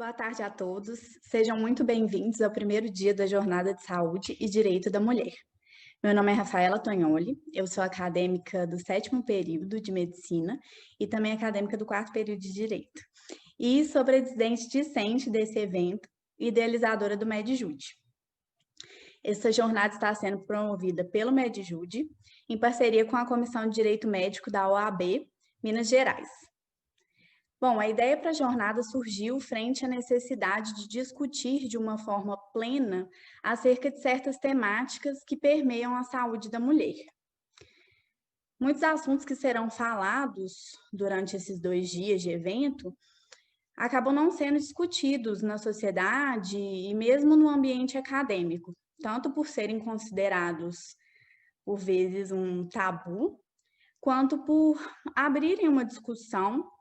Boa tarde a todos. Sejam muito bem-vindos ao primeiro dia da Jornada de Saúde e Direito da Mulher. Meu nome é Rafaela Tognoli, eu sou acadêmica do 7º período de Medicina e também acadêmica do 4º período de Direito. E sou presidente discente desse evento e idealizadora do MedJude. Essa jornada está sendo promovida pelo MedJude, em parceria com a Comissão de Direito Médico da OAB, Minas Gerais. Bom, a ideia para a jornada surgiu frente à necessidade de discutir de uma forma plena acerca de certas temáticas que permeiam a saúde da mulher. Muitos assuntos que serão falados durante esses 2 dias de evento acabam não sendo discutidos na sociedade e mesmo no ambiente acadêmico, tanto por serem considerados, por vezes, um tabu, quanto por abrirem uma discussão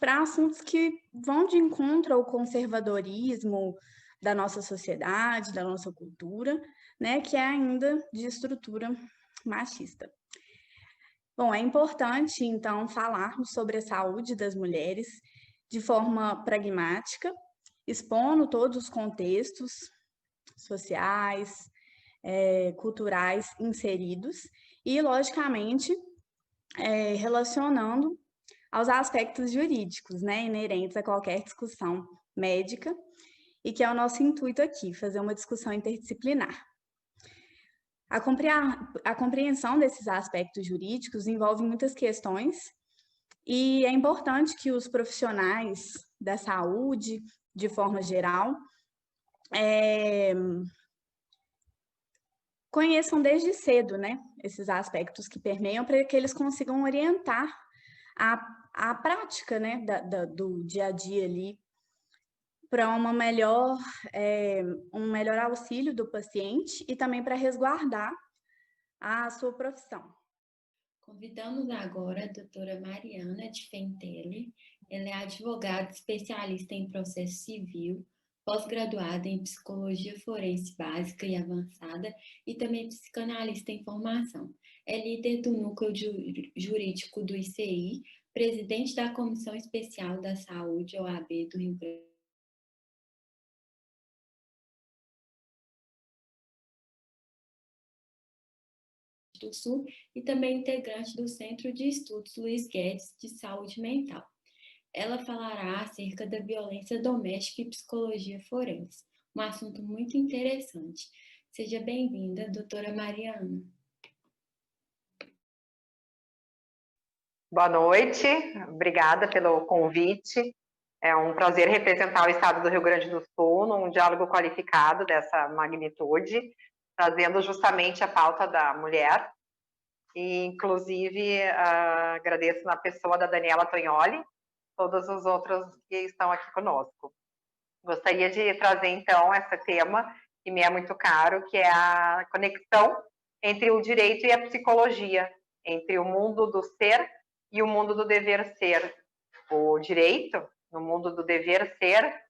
para assuntos que vão de encontro ao conservadorismo da nossa sociedade, da nossa cultura, né, que é ainda de estrutura machista. Bom, é importante, então, falarmos sobre a saúde das mulheres de forma pragmática, expondo todos os contextos sociais, culturais inseridos e, logicamente, relacionando aos aspectos jurídicos, né, inerentes a qualquer discussão médica, e que é o nosso intuito aqui, fazer uma discussão interdisciplinar. A compreensão desses aspectos jurídicos envolve muitas questões, e é importante que os profissionais da saúde, de forma geral, conheçam desde cedo, né, esses aspectos que permeiam para que eles consigam orientar a prática, né, do dia a dia ali para um melhor auxílio do paciente e também para resguardar a sua profissão. Convidamos agora a doutora Mariana de Fentelli. Ela é advogada especialista em processo civil, pós-graduada em psicologia forense básica e avançada e também psicanalista em formação. É líder do núcleo jurídico do ICI, presidente da Comissão Especial da Saúde, OAB do Rio Grande do Sul e também integrante do Centro de Estudos Luiz Guedes de Saúde Mental. Ela falará acerca da violência doméstica e psicologia forense, um assunto muito interessante. Seja bem-vinda, doutora Mariana. Boa noite, obrigada pelo convite. É um prazer representar o Estado do Rio Grande do Sul num diálogo qualificado dessa magnitude, trazendo justamente a pauta da mulher. E, inclusive, agradeço na pessoa da Daniela Tognoli, todos os outros que estão aqui conosco. Gostaria de trazer, então, esse tema que me é muito caro, que é a conexão entre o direito e a psicologia, entre o mundo do ser e o mundo do dever ser. O direito, no mundo do dever ser,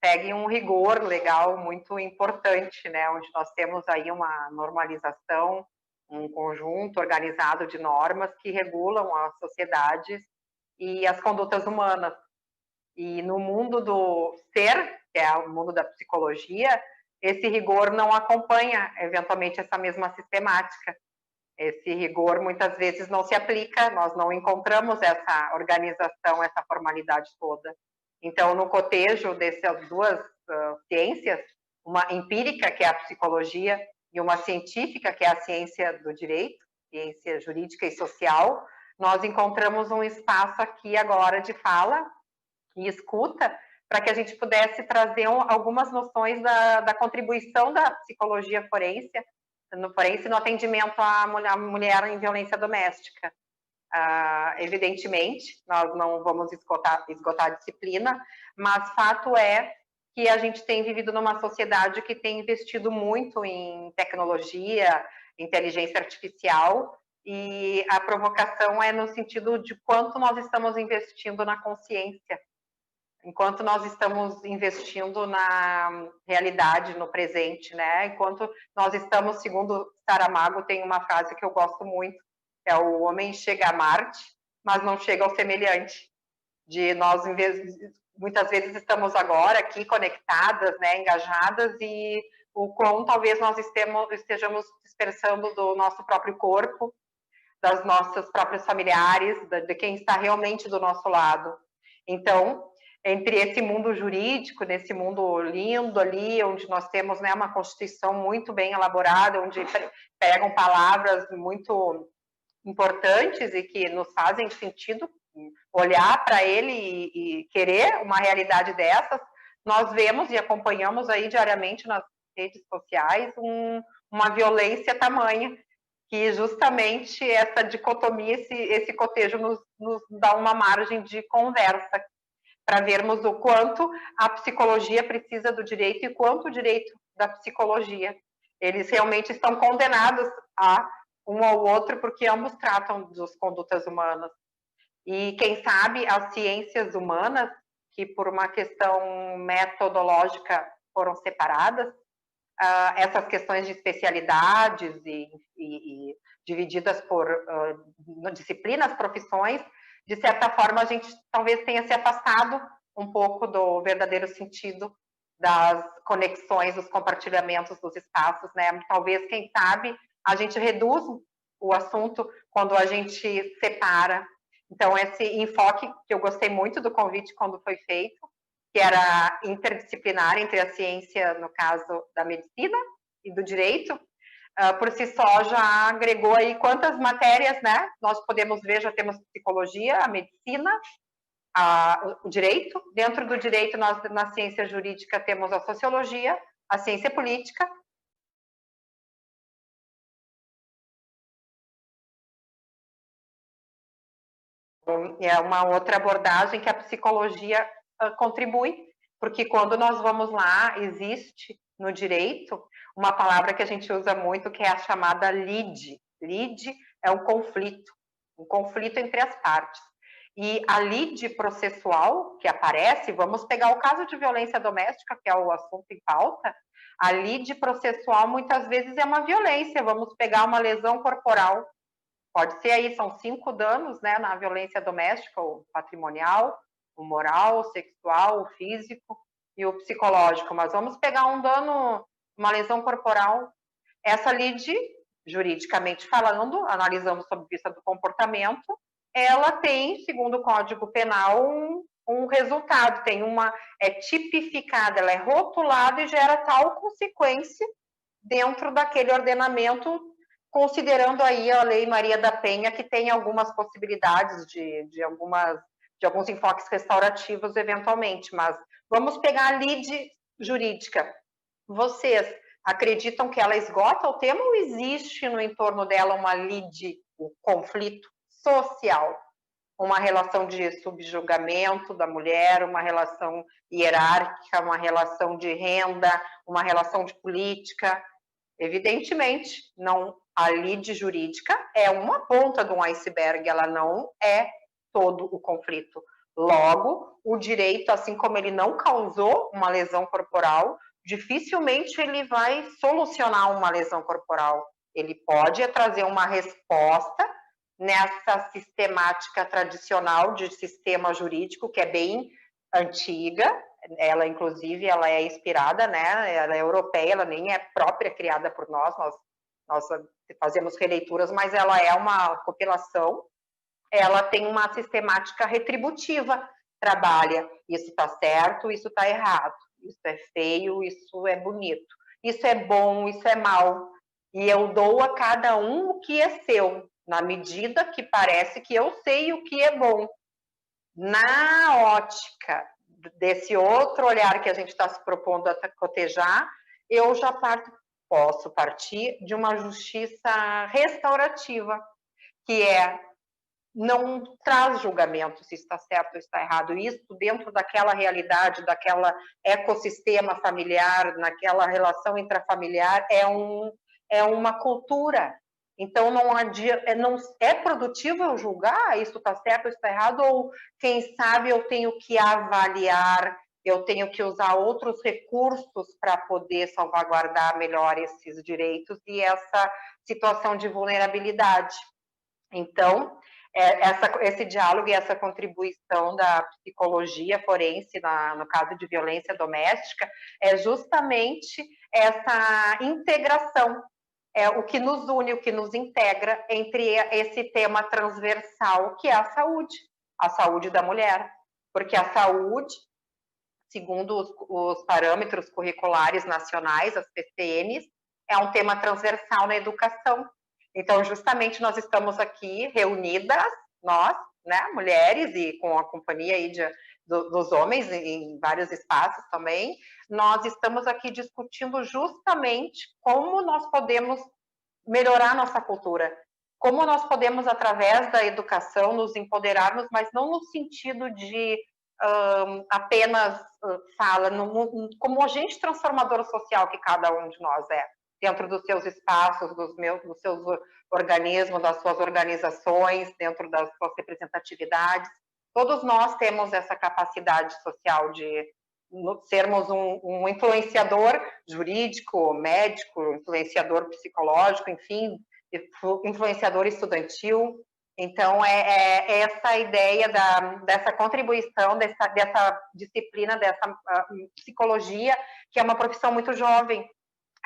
segue um rigor legal muito importante, né, onde nós temos aí uma normalização, um conjunto organizado de normas que regulam as sociedades e as condutas humanas. E no mundo do ser, que é o mundo da psicologia, esse rigor não acompanha, eventualmente, essa mesma sistemática. Esse rigor, muitas vezes, não se aplica, nós não encontramos essa organização, essa formalidade toda. Então, no cotejo dessas duas ciências, uma empírica, que é a psicologia, e uma científica, que é a ciência do direito, ciência jurídica e social, nós encontramos um espaço aqui agora de fala e escuta, para que a gente pudesse trazer algumas noções da contribuição da psicologia forense no atendimento à mulher em violência doméstica. Evidentemente, nós não vamos esgotar a disciplina, mas fato é que a gente tem vivido numa sociedade que tem investido muito em tecnologia, inteligência artificial, e a provocação é no sentido de quanto nós estamos investindo na consciência, enquanto nós estamos investindo na realidade, no presente, né? Enquanto nós estamos, segundo Saramago, tem uma frase que eu gosto muito, é o homem chega a Marte, mas não chega ao semelhante, de nós muitas vezes estamos agora aqui conectadas, né, engajadas, e o quão talvez nós estejamos dispersando do nosso próprio corpo, das nossas próprias familiares, de quem está realmente do nosso lado. Então, entre esse mundo jurídico, nesse mundo lindo ali, onde nós temos, né, uma Constituição muito bem elaborada, onde pegam palavras muito importantes e que nos fazem sentido olhar para ele e querer uma realidade dessas, nós vemos e acompanhamos aí diariamente nas redes sociais uma violência tamanha, que justamente essa dicotomia, esse cotejo nos dá uma margem de conversa, para vermos o quanto a psicologia precisa do direito e quanto o direito da psicologia. Eles realmente estão condenados a um ao outro, porque ambos tratam das condutas humanas. E, quem sabe, as ciências humanas, que por uma questão metodológica foram separadas, essas questões de especialidades e divididas por disciplinas, profissões, de certa forma a gente talvez tenha se afastado um pouco do verdadeiro sentido das conexões, dos compartilhamentos dos espaços, né? Talvez, quem sabe, a gente reduz o assunto quando a gente separa. Então, esse enfoque, que eu gostei muito do convite quando foi feito, que era interdisciplinar entre a ciência, no caso da medicina e do direito, por si só já agregou aí quantas matérias, né? Nós podemos ver, já temos psicologia, a medicina, o direito. Dentro do direito, nós na ciência jurídica temos a sociologia, a ciência política. É uma outra abordagem que a psicologia contribui, porque quando nós vamos lá, existe no direito uma palavra que a gente usa muito, que é a chamada lide. Lide é um conflito entre as partes. E a lide processual que aparece, vamos pegar o caso de violência doméstica, que é o assunto em pauta, a lide processual muitas vezes é uma violência, vamos pegar uma lesão corporal, pode ser aí, são 5 danos, né, na violência doméstica, o patrimonial, o moral, o sexual, o físico e o psicológico, mas vamos pegar um dano, uma lesão corporal. Essa lide, juridicamente falando, analisando sob vista do comportamento, ela tem, segundo o Código Penal, um resultado, é tipificada, ela é rotulada e gera tal consequência dentro daquele ordenamento, considerando aí a Lei Maria da Penha, que tem algumas possibilidades de alguns enfoques restaurativos, eventualmente, mas vamos pegar a lide jurídica. Vocês acreditam que ela esgota o tema ou existe no entorno dela uma lide, um conflito social? Uma relação de subjugamento da mulher, uma relação hierárquica, uma relação de renda, uma relação de política? Evidentemente, não, a lide jurídica é uma ponta de um iceberg, ela não é todo o conflito. Logo, o direito, assim como ele não causou uma lesão corporal, dificilmente ele vai solucionar uma lesão corporal. Ele pode trazer uma resposta nessa sistemática tradicional de sistema jurídico, que é bem antiga. Ela, inclusive, ela é inspirada, né? Ela é europeia, ela nem é própria criada por nós fazemos releituras, mas ela é uma compilação. Ela tem uma sistemática retributiva, trabalha, isso está certo, isso está errado, isso é feio, isso é bonito, isso é bom, isso é mal, e eu dou a cada um o que é seu, na medida que parece que eu sei o que é bom. Na ótica desse outro olhar que a gente está se propondo a cotejar, eu já posso partir de uma justiça restaurativa, que não traz julgamento se está certo ou está errado. Isso dentro daquela realidade, daquela ecossistema familiar, naquela relação intrafamiliar, é uma cultura. Então, não é produtivo eu julgar isso está certo ou está errado, ou quem sabe eu tenho que avaliar, eu tenho que usar outros recursos para poder salvaguardar melhor esses direitos e essa situação de vulnerabilidade. Então, esse diálogo e essa contribuição da psicologia forense, no caso de violência doméstica, é justamente essa integração, é o que nos une, o que nos integra entre esse tema transversal, que é a saúde da mulher. Porque a saúde, segundo os parâmetros curriculares nacionais, as PCNs, é um tema transversal na educação. Então, justamente, nós estamos aqui reunidas, nós, né, mulheres, e com a companhia aí dos homens, em vários espaços também, nós estamos aqui discutindo justamente como nós podemos melhorar nossa cultura, como nós podemos, através da educação, nos empoderarmos, mas não no sentido de apenas fala, como agente transformador social que cada um de nós é, dentro dos seus espaços, dos seus organismos, das suas organizações, dentro das suas representatividades. Todos nós temos essa capacidade social de sermos um influenciador jurídico, médico, influenciador psicológico, enfim, influenciador estudantil. Então, é essa ideia dessa contribuição, dessa disciplina, dessa psicologia, que é uma profissão muito jovem.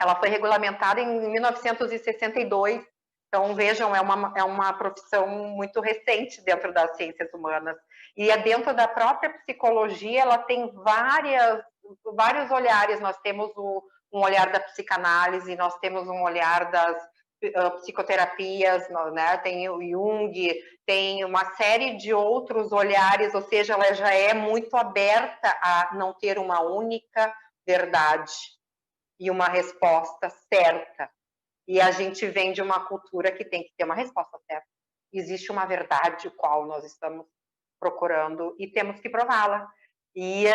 Ela foi regulamentada em 1962, então, vejam, é uma profissão muito recente dentro das ciências humanas. E dentro da própria psicologia, ela tem vários olhares. Nós temos um olhar da psicanálise, nós temos um olhar das psicoterapias, né? Tem o Jung, tem uma série de outros olhares, ou seja, ela já é muito aberta a não ter uma única verdade e uma resposta certa. E a gente vem de uma cultura que tem que ter uma resposta certa. Existe uma verdade qual nós estamos procurando e temos que prová-la. E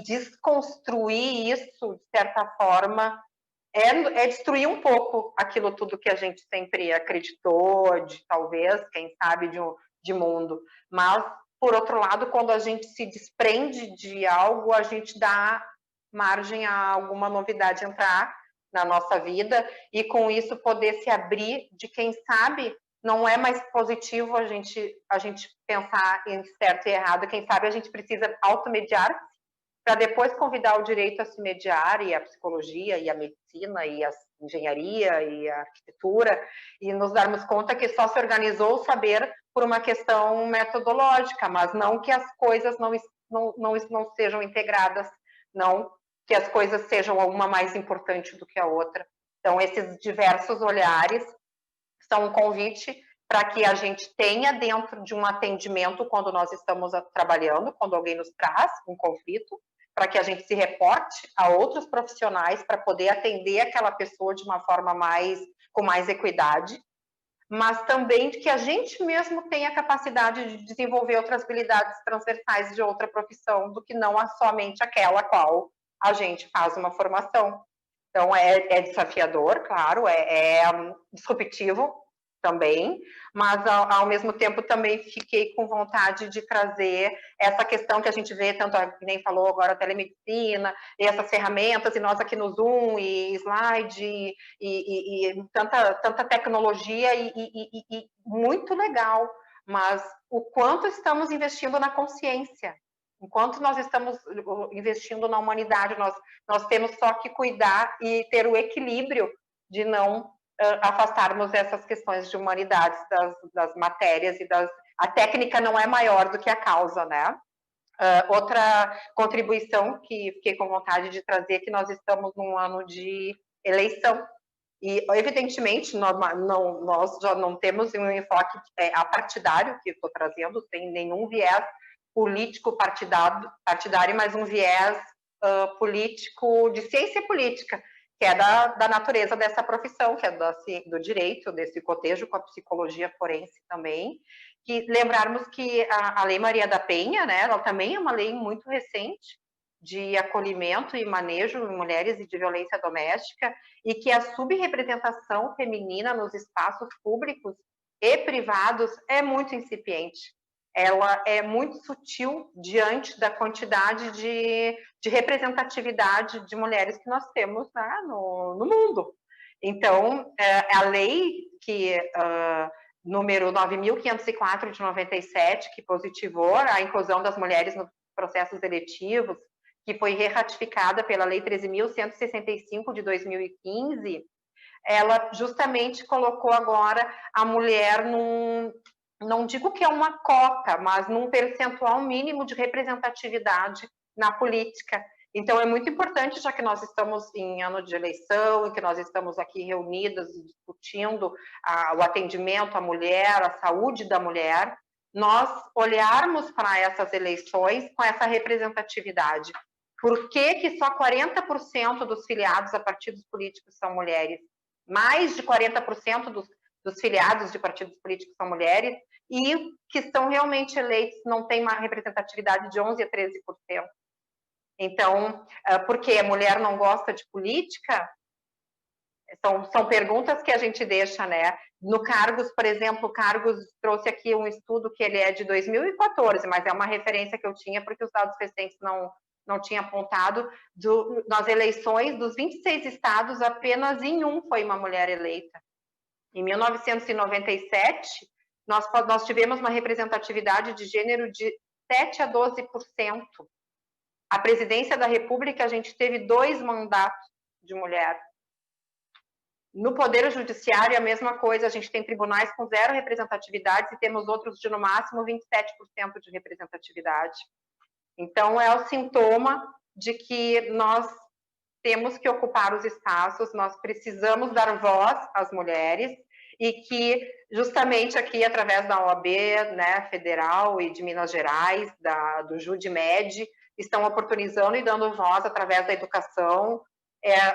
desconstruir isso, de certa forma, é destruir um pouco aquilo tudo que a gente sempre acreditou, talvez, quem sabe, de mundo. Mas, por outro lado, quando a gente se desprende de algo, a gente dá margem a alguma novidade entrar na nossa vida e, com isso, poder se abrir de, quem sabe, não é mais positivo a gente pensar em certo e errado. Quem sabe a gente precisa automediar para depois convidar o direito a se mediar, e a psicologia, e a medicina, e a engenharia, e a arquitetura, e nos darmos conta que só se organizou o saber por uma questão metodológica, mas não que as coisas não sejam integradas, não que as coisas sejam uma mais importante do que a outra. Então, esses diversos olhares são um convite para que a gente tenha dentro de um atendimento, quando nós estamos trabalhando, quando alguém nos traz um conflito, para que a gente se reporte a outros profissionais para poder atender aquela pessoa de uma forma com mais equidade, mas também que a gente mesmo tenha a capacidade de desenvolver outras habilidades transversais de outra profissão, do que não somente aquela a qual a gente faz uma formação. Então, é desafiador, claro, é disruptivo também, mas, ao mesmo tempo, também fiquei com vontade de trazer essa questão que a gente vê, tanto que nem falou agora, a telemedicina, e essas ferramentas, e nós aqui no Zoom, e slide, e tanta tecnologia, e muito legal, mas o quanto estamos investindo na consciência, enquanto nós estamos investindo na humanidade, nós temos só que cuidar e ter o equilíbrio de não afastarmos essas questões de humanidades das matérias e a técnica não é maior do que a causa, né? Outra contribuição que fiquei com vontade de trazer é que nós estamos num ano de eleição e, evidentemente, nós já não temos um enfoque apartidário, que estou trazendo, sem nenhum viés político partidário, mas um viés político de ciência política, que é da natureza dessa profissão, que é do direito, desse cotejo com a psicologia forense também, que lembrarmos que a Lei Maria da Penha, né, ela também é uma lei muito recente de acolhimento e manejo de mulheres e de violência doméstica, e que a subrepresentação feminina nos espaços públicos e privados é muito incipiente. Ela é muito sutil diante da quantidade de representatividade de mulheres que nós temos, né, no mundo. Então, a lei que número 9.504 de 97, que positivou a inclusão das mulheres nos processos eletivos, que foi ratificada pela Lei 13.165 de 2015, ela justamente colocou agora a mulher não digo que é uma cota, mas num percentual mínimo de representatividade na política. Então, é muito importante, já que nós estamos em ano de eleição, e que nós estamos aqui reunidas discutindo o atendimento à mulher, a saúde da mulher, nós olharmos para essas eleições com essa representatividade. Por que só 40% dos filiados a partidos políticos são mulheres? Mais de 40% dos filiados de partidos políticos são mulheres, e que são realmente eleitos não tem uma representatividade de 11% a 13%. Então, porque a mulher não gosta de política? São perguntas que a gente deixa, né? No Cargos, por exemplo, Cargos trouxe aqui um estudo que ele é de 2014, mas é uma referência que eu tinha porque os dados recentes não tinha apontado. Nas eleições dos 26 estados, apenas em um foi uma mulher eleita. Em 1997, nós tivemos uma representatividade de gênero de 7% a 12%. A presidência da República, a gente teve 2 mandatos de mulher. No Poder Judiciário, a mesma coisa, a gente tem tribunais com 0 representatividade e temos outros de, no máximo, 27% de representatividade. Então, é o sintoma de que nós temos que ocupar os espaços, nós precisamos dar voz às mulheres, e que, justamente aqui, através da OAB, né, federal e de Minas Gerais, do JudiMed, estão oportunizando e dando voz, através da educação,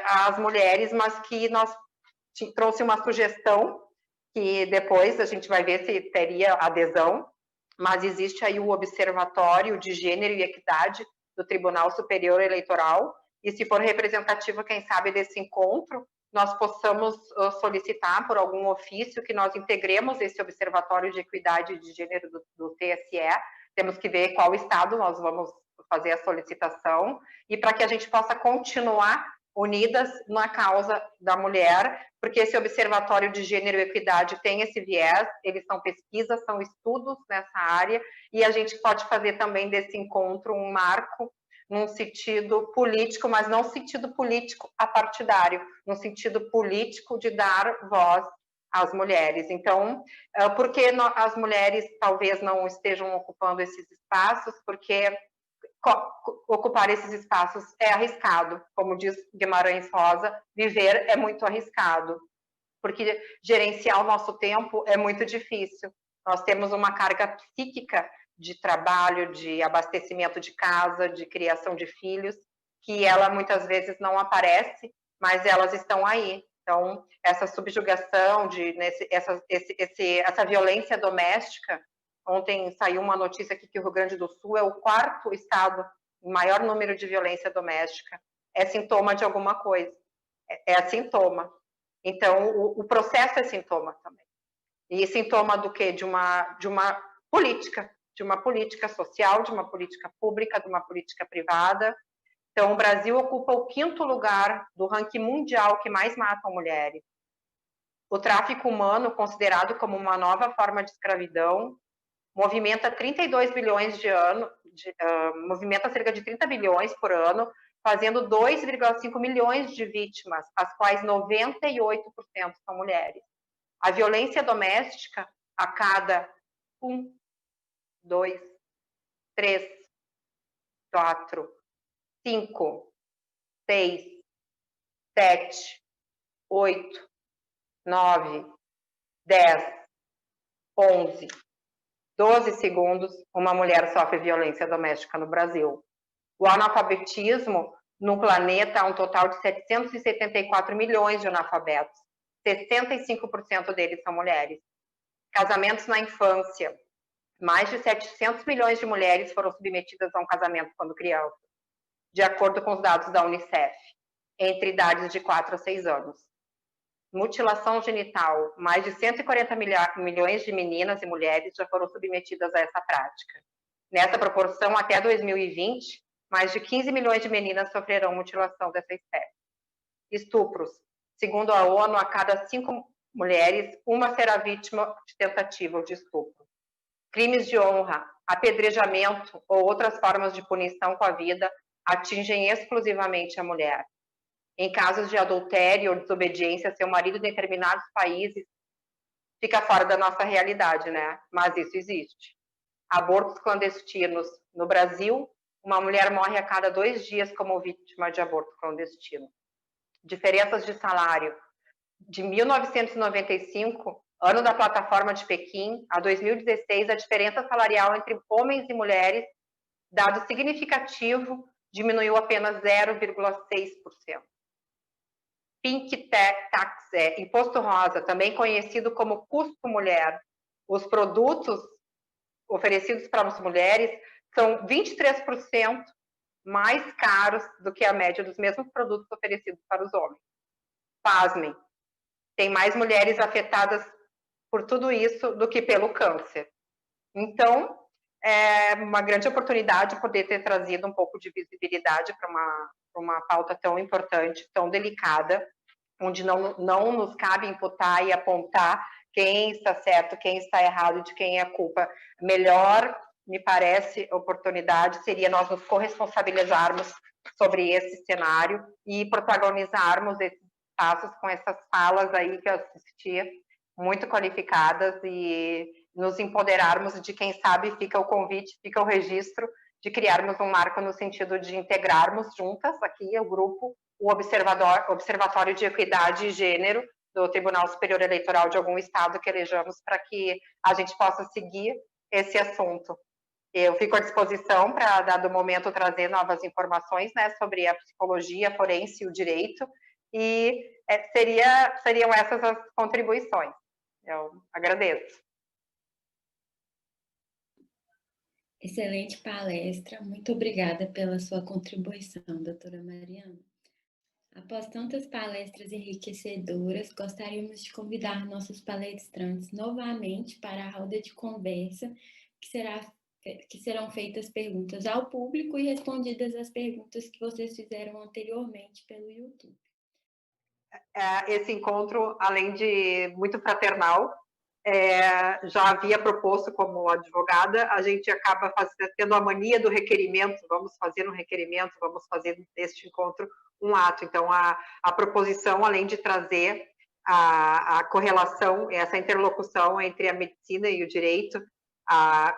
às mulheres, mas que nós trouxe uma sugestão, que depois a gente vai ver se teria adesão, mas existe aí o Observatório de Gênero e Equidade do Tribunal Superior Eleitoral, e se for representativa, quem sabe, desse encontro, nós possamos solicitar por algum ofício que nós integremos esse Observatório de Equidade de Gênero do TSE. Temos que ver qual estado nós vamos fazer a solicitação, e para que a gente possa continuar unidas na causa da mulher, porque esse Observatório de Gênero e Equidade tem esse viés, eles são pesquisas, são estudos nessa área, e a gente pode fazer também desse encontro um marco num sentido político, mas não sentido político apartidário, no sentido político de dar voz às mulheres. Então, por que as mulheres talvez não estejam ocupando esses espaços? Porque ocupar esses espaços é arriscado. Como diz Guimarães Rosa, viver é muito arriscado, porque gerenciar o nosso tempo é muito difícil. Nós temos uma carga psíquica de trabalho, de abastecimento de casa, de criação de filhos, que ela muitas vezes não aparece, mas elas estão aí. Então, essa subjugação, essa violência doméstica. Ontem saiu uma notícia aqui que o Rio Grande do Sul é o 4º estado em maior número de violência doméstica. É sintoma de alguma coisa. É sintoma. Então, o processo é sintoma também. E sintoma do quê? De uma política social, de uma política pública, de uma política privada. Então, o Brasil ocupa o 5º lugar do ranking mundial que mais matam mulheres. O tráfico humano, considerado como uma nova forma de escravidão, movimenta 32 bilhões de ano, movimenta cerca de 30 bilhões por ano, fazendo 2,5 milhões de vítimas, as quais 98% são mulheres. A violência doméstica, a cada 1, 2, 3, 4, 5, 6, 7, 8, 9, 10, 11, 12 segundos, uma mulher sofre violência doméstica no Brasil. O analfabetismo no planeta há um total de 774 milhões de analfabetos. 65% deles são mulheres. Casamentos na infância. Mais de 700 milhões de mulheres foram submetidas a um casamento quando crianças, de acordo com os dados da Unicef, entre idades de 4 a 6 anos. Mutilação genital. Mais de 140 milhões de meninas e mulheres já foram submetidas a essa prática. Nessa proporção, até 2020, mais de 15 milhões de meninas sofrerão mutilação dessa espécie. Estupros. Segundo a ONU, a cada 5 mulheres, uma será vítima de tentativa de estupro. Crimes de honra, apedrejamento ou outras formas de punição com a vida atingem exclusivamente a mulher. Em casos de adultério ou desobediência a seu marido em determinados países, fica fora da nossa realidade, né? Mas isso existe. Abortos clandestinos. No Brasil, uma mulher morre a cada 2 dias como vítima de aborto clandestino. Diferenças de salário. De 1995, ano da plataforma de Pequim, a 2016, a diferença salarial entre homens e mulheres, dado significativo, diminuiu apenas 0,6%. Pink Tax, imposto rosa, também conhecido como custo mulher. Os produtos oferecidos para as mulheres são 23% mais caros do que a média dos mesmos produtos oferecidos para os homens. Pasmem, tem mais mulheres afetadas por tudo isso do que pelo câncer. Então, é uma grande oportunidade poder ter trazido um pouco de visibilidade para uma pauta tão importante, tão delicada, onde não nos cabe imputar e apontar quem está certo, quem está errado, de quem é a culpa. Melhor, me parece, oportunidade seria nós nos corresponsabilizarmos sobre esse cenário e protagonizarmos esses passos com essas falas aí que eu assisti, muito qualificadas, e nos empoderarmos de quem sabe, fica o convite, fica o registro de criarmos um marco no sentido de integrarmos juntas aqui o grupo, o Observatório de Equidade e Gênero do Tribunal Superior Eleitoral de algum estado que elejamos, para que a gente possa seguir esse assunto. Eu fico à disposição para, dado o momento, trazer novas informações, né, sobre a psicologia forense e o direito, e seriam essas as contribuições. Eu agradeço. Excelente palestra, muito obrigada pela sua contribuição, doutora Mariana. Após tantas palestras enriquecedoras, gostaríamos de convidar nossos palestrantes novamente para a roda de conversa, que serão feitas perguntas ao público e respondidas as perguntas que vocês fizeram anteriormente pelo YouTube. Esse encontro, além de muito fraternal, já havia proposto como advogada, a gente acaba tendo a mania do requerimento, vamos fazer um requerimento, vamos fazer deste encontro um ato. Então, a proposição, além de trazer a correlação, essa interlocução entre a medicina e o direito, a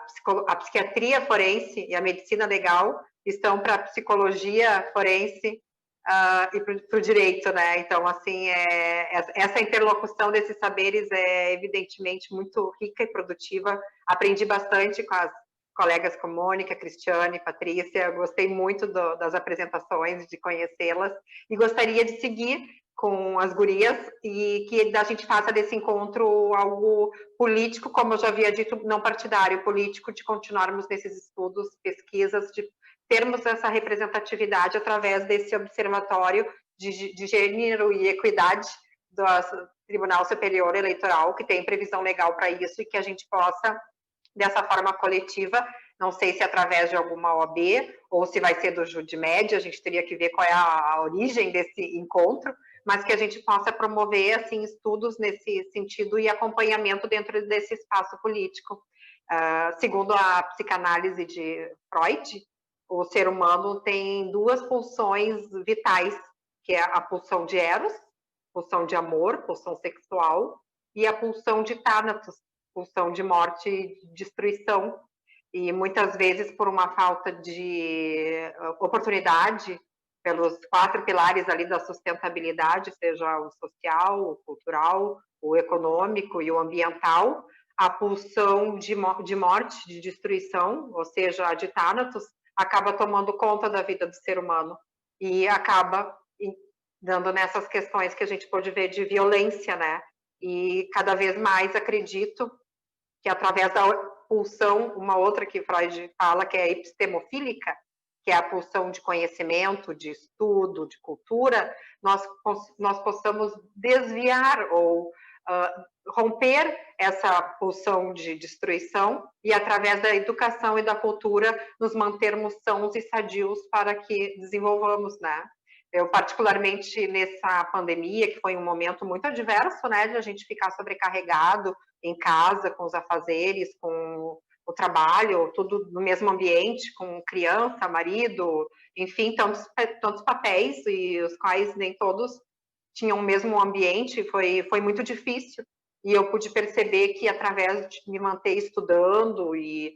psiquiatria forense e a medicina legal estão para a psicologia forense e para o direito, né? Então, assim, essa interlocução desses saberes é evidentemente muito rica e produtiva. Aprendi bastante com as colegas como Mônica, Cristiane, Patrícia. Gostei muito das apresentações, de conhecê-las, e gostaria de seguir com as gurias e que a gente faça desse encontro algo político, como eu já havia dito, não partidário, político, de continuarmos nesses estudos, pesquisas, de termos essa representatividade através desse observatório de gênero e equidade do Tribunal Superior Eleitoral, que tem previsão legal para isso, e que a gente possa, dessa forma coletiva, não sei se através de alguma OAB ou se vai ser do Judimed, a gente teria que ver qual é a origem desse encontro, mas que a gente possa promover, assim, estudos nesse sentido e acompanhamento dentro desse espaço político. Segundo a psicanálise de Freud, o ser humano tem 2 pulsões vitais, que é a pulsão de Eros, pulsão de amor, pulsão sexual, e a pulsão de Thanatos, pulsão de morte e destruição. E muitas vezes, por uma falta de oportunidade, pelos 4 pilares ali da sustentabilidade, seja o social, o cultural, o econômico e o ambiental, a pulsão de morte, de destruição, ou seja, a de Thanatos, acaba tomando conta da vida do ser humano e acaba dando nessas questões que a gente pode ver de violência, né? E cada vez mais acredito que através da pulsão, uma outra que Freud fala, que é a epistemofílica, que é a pulsão de conhecimento, de estudo, de cultura, nós possamos desviar ou romper essa pulsão de destruição e, através da educação e da cultura, nos mantermos sãos e sadios para que desenvolvamos, né? Eu, particularmente nessa pandemia, que foi um momento muito adverso, né, de a gente ficar sobrecarregado em casa, com os afazeres, com o trabalho, tudo no mesmo ambiente, com criança, marido, enfim, tantos papéis, e os quais nem todos tinham o mesmo ambiente, foi muito difícil. E eu pude perceber que, através de me manter estudando e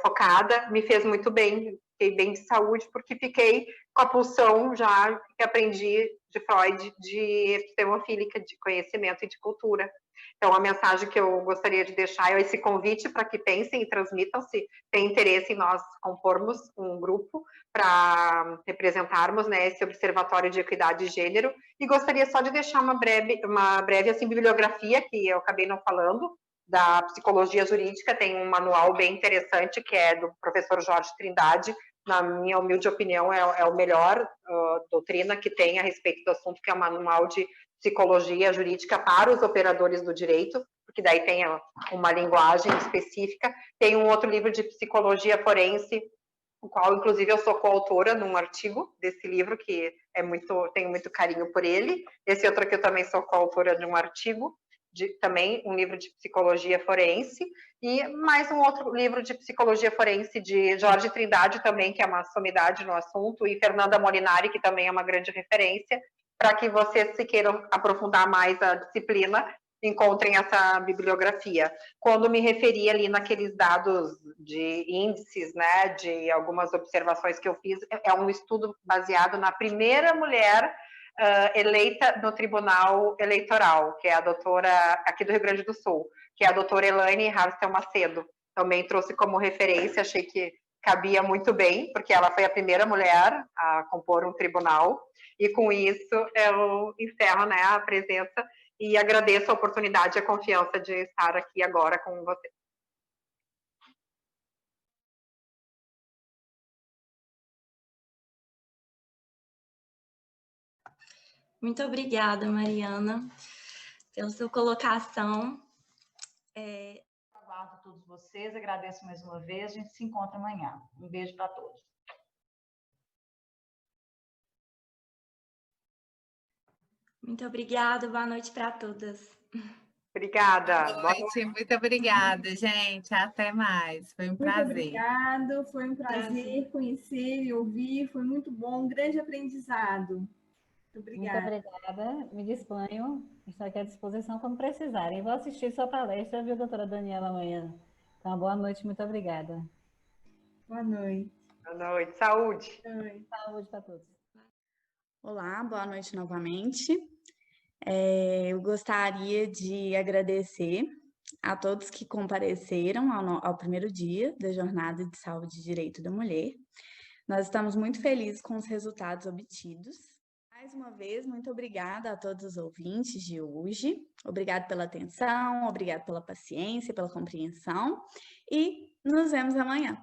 focada, me fez muito bem. Fiquei bem de saúde, porque fiquei com a pulsão já que aprendi de Freud, de epistemofílica, de conhecimento e de cultura. Então, a mensagem que eu gostaria de deixar é esse convite para que pensem e transmitam, se tem interesse em nós compormos um grupo para representarmos, né, esse observatório de equidade de gênero. E gostaria só de deixar uma breve assim, bibliografia, que eu acabei não falando, da psicologia jurídica. Tem um manual bem interessante, que é do professor Jorge Trindade. Na minha humilde opinião, é o melhor doutrina que tem a respeito do assunto, que é um manual de psicologia jurídica para os operadores do direito, porque daí tem uma linguagem específica. Tem um outro livro de psicologia forense, o qual, inclusive, eu sou coautora num artigo desse livro, que tenho muito carinho por ele. Esse outro aqui eu também sou coautora de um artigo, também um livro de psicologia forense, e mais um outro livro de psicologia forense de Jorge Trindade também, que é uma sumidade no assunto, e Fernanda Molinari, que também é uma grande referência, para que vocês, se queiram aprofundar mais a disciplina, encontrem essa bibliografia. Quando me referi ali naqueles dados de índices, né, de algumas observações que eu fiz, é um estudo baseado na primeira mulher eleita no Tribunal Eleitoral, que é a doutora, aqui do Rio Grande do Sul, que é a doutora Elaine Harstel Macedo. Também trouxe como referência, achei que cabia muito bem, porque ela foi a primeira mulher a compor um tribunal, e com isso eu encerro, né, a presença e agradeço a oportunidade e a confiança de estar aqui agora com você. Muito obrigada, Mariana, pela sua colocação. Aguardo todos vocês, agradeço mais uma vez, a gente se encontra amanhã. Um beijo para todos. Muito obrigada, boa noite para todas. Obrigada. Boa noite, muito obrigada, gente. Até mais. Foi um prazer. Muito obrigado, foi um prazer conhecer e ouvir, foi muito bom, um grande aprendizado. Muito obrigada. Muito obrigada, me disponho, estou aqui à disposição quando precisarem. Vou assistir sua palestra, viu, doutora Daniela, amanhã. Então, boa noite, muito obrigada. Boa noite. Boa noite, saúde. Saúde para todos. Olá, boa noite novamente. Eu gostaria de agradecer a todos que compareceram ao primeiro dia da Jornada de Saúde e Direito da Mulher. Nós estamos muito felizes com os resultados obtidos. Mais uma vez, muito obrigada a todos os ouvintes de hoje. Obrigada pela atenção, obrigada pela paciência, pela compreensão, e nos vemos amanhã.